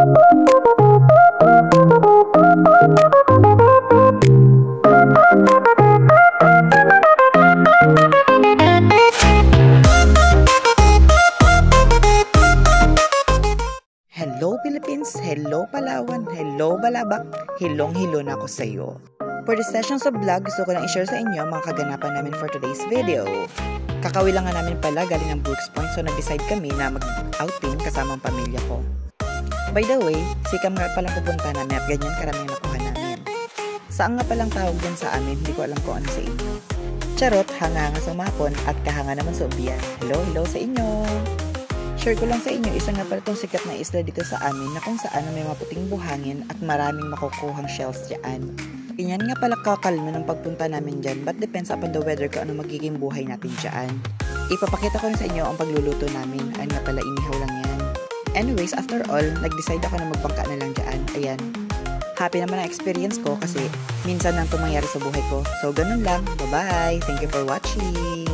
Hello Philippines, hello Palawan, hello Balabak, hilong-hilo na ako sa iyo. For this sessions of vlog, gusto ko lang i-share sa inyo mga kaganapan namin for today's video. Kakawi lang nga namin pala galing ng Brooks Point, so nag-decide kami na mag-outing kasama ang pamilya ko. By the way, Sikam nga palang pupunta namin at ganyan karaming nakuha namin. Saan nga palang tawag din sa amin, hindi ko alam kung ano sa inyo. Charot, hanga-hanga sa umapon at kahanga naman sa ubiyan. Hello sa inyo! Share ko lang sa inyo, isa nga pala itong sikat na isla dito sa amin na kung saan may maputing buhangin at maraming makukuhang shells dyan. Ganyan nga pala kakalma ng pagpunta namin dyan, but depends upon the weather kung ano magiging buhay natin dyan. Ipapakita ko rin sa inyo ang pagluluto namin, ay nga pala inihaw lang yan. Anyways, after all, nag-decide ako na magbangka na lang dyan. Ayan. Happy naman ang experience ko kasi minsan lang ito mangyari sa buhay ko. So, ganun lang. Bye-bye! Thank you for watching!